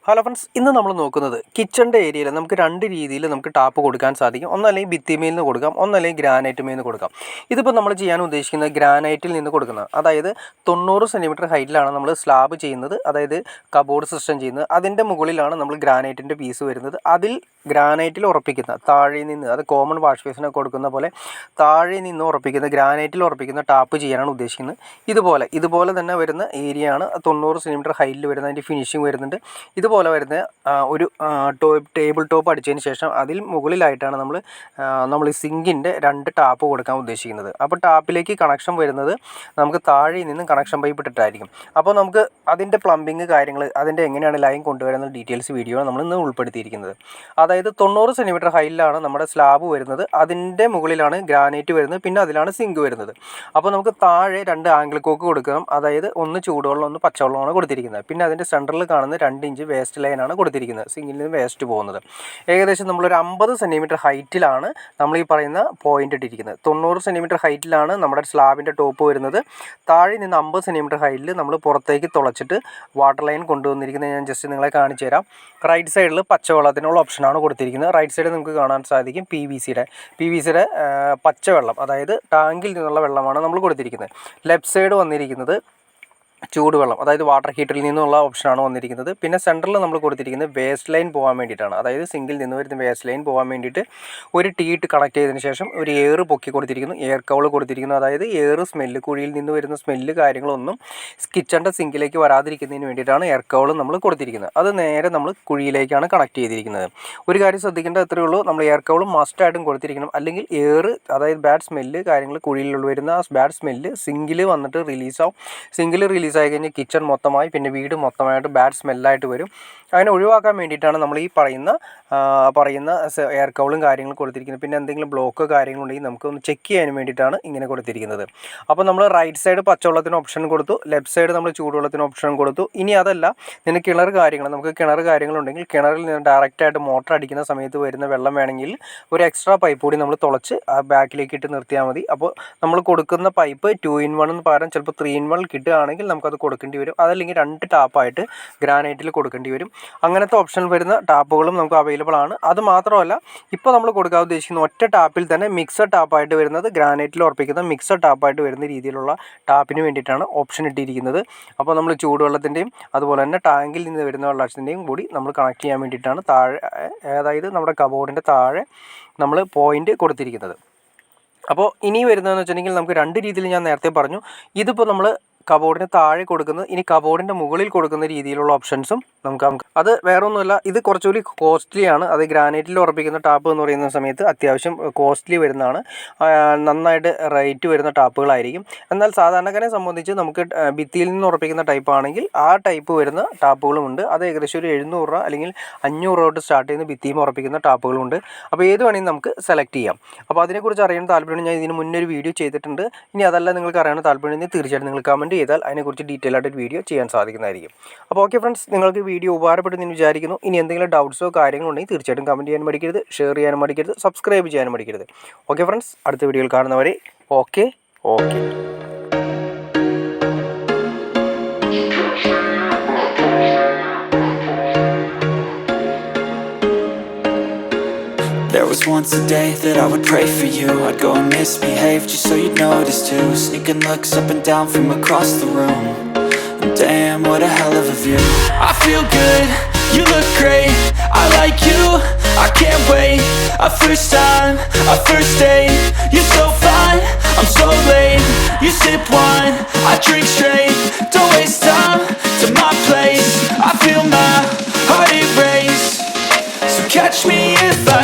Hello friends, ഇന്ന് നമ്മൾ നോക്കുന്നത് കിച്ചണിൻ്റെ ഏരിയയിൽ നമുക്ക് രണ്ട് രീതിയിൽ നമുക്ക് ടാപ്പ് കൊടുക്കാൻ സാധിക്കും. ഒന്നല്ലെങ്കിൽ ഭിത്തിമേൽ നിന്ന് കൊടുക്കാം, ഒന്നല്ലെങ്കിൽ ഗ്രാനൈറ്റ് മേൽ നിന്ന് കൊടുക്കാം. ഇതിപ്പോൾ നമ്മൾ ചെയ്യാൻ ഉദ്ദേശിക്കുന്നത് ഗ്രാനൈറ്റിൽ നിന്ന് കൊടുക്കുന്നത്, അതായത് 90 സെൻറ്റിമീറ്റർ ഹൈറ്റിലാണ് നമ്മൾ സ്ലാബ് ചെയ്യുന്നത്, അതായത് കബോർഡ് സിസ്റ്റം ചെയ്യുന്നത്. അതിൻ്റെ മുകളിലാണ് നമ്മൾ ഗ്രാനൈറ്റിൻ്റെ പീസ് വരുന്നത്. അതിൽ ഗ്രാനൈറ്റിൽ ഉറപ്പിക്കുന്ന താഴെ നിന്ന്, അത് കോമൺ വാഷ് ബേസിനൊക്കെ കൊടുക്കുന്ന പോലെ താഴെ നിന്ന് ഉറപ്പിക്കുന്ന ഗ്രാനൈറ്റിൽ ഉറപ്പിക്കുന്ന ടാപ്പ് ചെയ്യാനാണ് ഉദ്ദേശിക്കുന്നത്. ഇതുപോലെ തന്നെ വരുന്ന ഏരിയയാണ് 90 സെൻറ്റിമീറ്റർ ഹൈറ്റിൽ വരുന്ന അതിൻ്റെ ഫിനിഷിങ് വരുന്നുണ്ട്. ഇതുപോലെ വരുന്ന ഒരു ടേബിൾ ടോപ്പ് അടിച്ചതിന് ശേഷം അതിൽ മുകളിലായിട്ടാണ് നമ്മൾ ഈ സിങ്കിൻ്റെ 2 ടാപ്പ് കൊടുക്കാൻ ഉദ്ദേശിക്കുന്നത്. അപ്പോൾ ടാപ്പിലേക്ക് കണക്ഷൻ വരുന്നത് നമുക്ക് താഴെ നിന്ന് കണക്ഷൻ പൈപ്പ് ഇട്ടിട്ടായിരിക്കും. അപ്പോൾ നമുക്ക് അതിൻ്റെ പ്ലംബിങ് കാര്യങ്ങൾ, അതിൻ്റെ എങ്ങനെയാണ് ലൈൻ കൊണ്ടുവരുന്ന ഡീറ്റെയിൽസ് വീഡിയോ നമ്മൾ ഇന്ന് ഉൾപ്പെടുത്തിയിരിക്കുന്നത്. അതായത് 90 സെൻറ്റിമീറ്റർ ഹൈറ്റിലാണ് നമ്മുടെ സ്ലാബ് വരുന്നത്, അതിൻ്റെ മുകളിലാണ് ഗ്രാനൈറ്റ് വരുന്നത്, പിന്നെ അതിലാണ് സിങ്ക് വരുന്നത്. അപ്പോൾ നമുക്ക് താഴെ 2 ആംഗിൾ കോക്ക് കൊടുക്കണം, അതായത് ഒന്ന് ചൂടുവെള്ളം ഒന്ന് പച്ചവെള്ളമാണ് കൊടുത്തിരിക്കുന്നത്. പിന്നെ അതിൻ്റെ സെൻറ്ററിൽ കാണുന്ന 2 ഇഞ്ച് വേസ്റ്റ് ലൈനാണ് കൊടുത്തിരിക്കുന്നത്, സിങ്കിൽ നിന്ന് വേസ്റ്റ് പോകുന്നത്. ഏകദേശം നമ്മളൊരു 50 സെൻറ്റിമീറ്റർ ഹൈറ്റിലാണ് നമ്മൾ ഈ പറയുന്ന പോയിൻ്റ് ഇട്ടിരിക്കുന്നത്. 90 സെൻറ്റിമീറ്റർ ഹൈറ്റിലാണ് നമ്മുടെ സ്ലാബിൻ്റെ ടോപ്പ് വരുന്നത്. താഴെ നിന്ന് 50 സെൻറ്റിമീറ്റർ ഹൈറ്റിൽ നമ്മൾ പുറത്തേക്ക് തുളച്ചിട്ട് വാട്ടർ ലൈൻ കൊണ്ടുവന്നിരിക്കുന്നത് ഞാൻ ജസ്റ്റ് നിങ്ങളെ കാണിച്ചു തരാം. റൈറ്റ് സൈഡിൽ പച്ചവെള്ളത്തിനുള്ള ഓപ്ഷനാണ് കൊടുത്തിരിക്കുന്നത്. റൈറ്റ് സൈഡിൽ നമുക്ക് കാണാൻ സാധിക്കും പി വി സിയുടെ പച്ചവെള്ളം, അതായത് ടാങ്കിൽ നിന്നുള്ള വെള്ളമാണ് നമ്മൾ കൊടുത്തിരിക്കുന്നത്. ലെഫ്റ്റ് സൈഡ് വന്നിരിക്കുന്നത് ചൂടുവെള്ളം, അതായത് വാട്ടർ ഹീറ്ററിൽ നിന്നുള്ള ഓപ്ഷനാണ് വന്നിരിക്കുന്നത്. പിന്നെ സെൻറ്ററിൽ നമ്മൾ കൊടുത്തിരിക്കുന്നത് വേസ്റ്റ് ലൈൻ പോകാൻ വേണ്ടിയിട്ടാണ്, അതായത് സിങ്കിൽ നിന്ന് വരുന്ന വേസ്റ്റ് ലൈൻ പോകാൻ വേണ്ടിയിട്ട് ഒരു ടീട്ട് കണക്ട് ചെയ്തതിന് ശേഷം ഒരു എയർ പൊക്കി കൊടുത്തിരിക്കുന്നു, എയർ കൗൾ കൊടുത്തിരിക്കുന്നു. അതായത് എയർ സ്മെല്ല്, കുഴിയിൽ നിന്ന് വരുന്ന സ്മെല്ല് കാര്യങ്ങളൊന്നും കിച്ചണിൻ്റെ സിങ്കിലേക്ക് വരാതിരിക്കുന്നതിന് വേണ്ടിയിട്ടാണ് എയർ കൗൾ നമ്മൾ കൊടുത്തിരിക്കുന്നത്. അത് നേരെ നമ്മൾ കുഴിയിലേക്കാണ് കണക്ട് ചെയ്തിരിക്കുന്നത്. ഒരു കാര്യം ശ്രദ്ധിക്കേണ്ടത് അത്രയേ ഉള്ളൂ, നമ്മൾ എയർ കൗൾ മസ്റ്റായിട്ടും കൊടുത്തിരിക്കണം. അല്ലെങ്കിൽ എയർ, അതായത് ബാഡ് സ്മെല്ല് കാര്യങ്ങൾ, കുഴിയിലുള്ള വരുന്ന ആ ബാഡ് സ്മെല്ല് സിങ്കിൽ വന്നിട്ട് റിലീസാവും. സിങ്കിൽ റിലീസ് ആയി കഴിഞ്ഞാൽ കിച്ചൺ മൊത്തമായി, പിന്നെ വീട് മൊത്തമായിട്ട് ബാഡ് സ്മെല്ലായിട്ട് വരും. അതിനെ ഒഴിവാക്കാൻ വേണ്ടിയിട്ടാണ് നമ്മൾ ഈ പറയുന്ന എയർ കൗളും കാര്യങ്ങളും കൊടുത്തിരിക്കുന്നത്. പിന്നെ എന്തെങ്കിലും ബ്ലോക്കോ കാര്യങ്ങളുണ്ടെങ്കിൽ നമുക്ക് ഒന്ന് ചെക്ക് ചെയ്യാൻ വേണ്ടിയിട്ടാണ് ഇങ്ങനെ കൊടുത്തിരിക്കുന്നത്. അപ്പോൾ നമ്മൾ റൈറ്റ് സൈഡ് പച്ചവെള്ളത്തിന് ഓപ്ഷൻ കൊടുത്തു, ലെഫ്റ്റ് സൈഡ് നമ്മൾ ചൂടുവെള്ളത്തിന് ഓപ്ഷൻ കൊടുത്തു. ഇനി അതല്ല, ഇതിന് കിണർ കാര്യങ്ങളുണ്ടെങ്കിൽ കിണറിൽ നിന്ന് ഡയറക്റ്റായിട്ട് മോട്ടർ അടിക്കുന്ന സമയത്ത് വരുന്ന വെള്ളം വേണമെങ്കിൽ ഒരു എക്സ്ട്രാ പൈപ്പ് കൂടി നമ്മൾ തുളച്ച് ആ ബാക്കിലേക്ക് ഇട്ട് നിർത്തിയാൽ മതി. അപ്പോൾ നമ്മൾ കൊടുക്കുന്ന പൈപ്പ് 2-in-1 എന്ന് പകരം ചിലപ്പോൾ 3-in-1 കിട്ടുകയാണെങ്കിൽ നമുക്കത് കൊടുക്കേണ്ടി വരും. അതല്ലെങ്കിൽ 2 ടാപ്പായിട്ട് ഗ്രാനൈറ്റിൽ കൊടുക്കേണ്ടി വരും. അങ്ങനത്തെ ഓപ്ഷൻ വരുന്ന ടാപ്പുകളും നമുക്ക് അവൈലബിൾ ആണ്. അത് മാത്രമല്ല, ഇപ്പോൾ നമ്മൾ കൊടുക്കാൻ ഉദ്ദേശിക്കുന്ന ഒറ്റ ടാപ്പിൽ തന്നെ മിക്സഡ് ടാപ്പായിട്ട് വരുന്നത്, ഗ്രാനൈറ്റിൽ ഉറപ്പിക്കുന്ന മിക്സഡ് ടാപ്പായിട്ട് വരുന്ന രീതിയിലുള്ള ടാപ്പിന് വേണ്ടിയിട്ടാണ് ഓപ്ഷൻ ഇട്ടിരിക്കുന്നത്. അപ്പോൾ നമ്മൾ ചൂടുവെള്ളത്തിൻ്റെയും അതുപോലെ തന്നെ ടാങ്കിൽ നിന്ന് വരുന്ന വെള്ളത്തിൻ്റെയും കൂടി നമ്മൾ കണക്ട് ചെയ്യാൻ വേണ്ടിയിട്ടാണ് താഴെ, അതായത് നമ്മുടെ കബോർഡിൻ്റെ താഴെ നമ്മൾ പോയിൻ്റ് കൊടുത്തിരിക്കുന്നത്. അപ്പോൾ ഇനി വരുന്നതെന്ന് വെച്ചിട്ടുണ്ടെങ്കിൽ നമുക്ക് 2 രീതിയിൽ ഞാൻ നേരത്തെ പറഞ്ഞു. ഇതിപ്പോൾ നമ്മൾ കബോർഡിന് താഴെ കൊടുക്കുന്നത്, ഇനി കബോർഡിൻ്റെ മുകളിൽ കൊടുക്കുന്ന രീതിയിലുള്ള ഓപ്ഷൻസും നമുക്ക് അത് വേറെ ഒന്നുമല്ല, ഇത് കുറച്ചുകൂടി കോസ്റ്റ്ലി ആണ്. അത് ഗ്രാനൈറ്റിൽ ഉറപ്പിക്കുന്ന ടാപ്പ് എന്ന് പറയുന്ന സമയത്ത് അത്യാവശ്യം കോസ്റ്റ്ലി വരുന്നതാണ്, നന്നായിട്ട് റേറ്റ് വരുന്ന ടാപ്പുകളായിരിക്കും. എന്നാൽ സാധാരണക്കാരെ സംബന്ധിച്ച് നമുക്ക് ഭിത്തിയിൽ നിന്ന് ഉറപ്പിക്കുന്ന ടൈപ്പ് ആണെങ്കിൽ ആ ടൈപ്പ് വരുന്ന ടാപ്പുകളുമുണ്ട്. അത് ഏകദേശം ഒരു 700 രൂപ അല്ലെങ്കിൽ 500 രൂപ തൊട്ട് സ്റ്റാർട്ട് ചെയ്യുന്ന ഭിത്തിയും ഉറപ്പിക്കുന്ന ടാപ്പുകളുണ്ട്. അപ്പോൾ ഏത് വേണമെങ്കിൽ നമുക്ക് സെലക്ട് ചെയ്യാം. അപ്പോൾ അതിനെക്കുറിച്ച് അറിയാൻ താല്പര്യം, ഞാൻ ഇതിന് മുന്നേ ഒരു വീഡിയോ ചെയ്തിട്ടുണ്ട്. ഇനി അതല്ല നിങ്ങൾക്ക് അറിയാൻ താല്പര്യം, തീർച്ചയായിട്ടും നിങ്ങൾ കമൻറ്റ് ചെയ്താൽ അതിനെക്കുറിച്ച് ഡീറ്റെയിൽ ആയിട്ട് വീഡിയോ ചെയ്യാൻ സാധിക്കുന്നതായിരിക്കും. അപ്പോൾ ഓക്കെ ഫ്രണ്ട്സ്, നിങ്ങൾക്ക് വീഡിയോ ഉപകാരപ്പെട്ടെന്ന് വിചാരിക്കുന്നു. ഇനി എന്തെങ്കിലും ഡൗട്ട്സോ കാര്യങ്ങളോ ഉണ്ടെങ്കിൽ തീർച്ചയായിട്ടും കമൻറ്റ് ചെയ്യാൻ മടിക്കരുത്, ഷെയർ ചെയ്യാനും മടിക്കരുത്, സബ്സ്ക്രൈബ് ചെയ്യാനും മടിക്കരുത്. ഓക്കെ ഫ്രണ്ട്സ്, അടുത്ത വീഡിയോയിൽ കാണുന്നവരെ okay. There was once a day that I would pray for you. I'd go and misbehave just so you'd notice too. Sneaking looks up and down from across the room. And damn, what a hell of a view. I feel good, you look great, I like you, I can't wait. A first time, a first date, you're so fine, I'm so late. You sip wine, I drink straight. Don't waste time to my place. I feel my heart erase. So catch me if I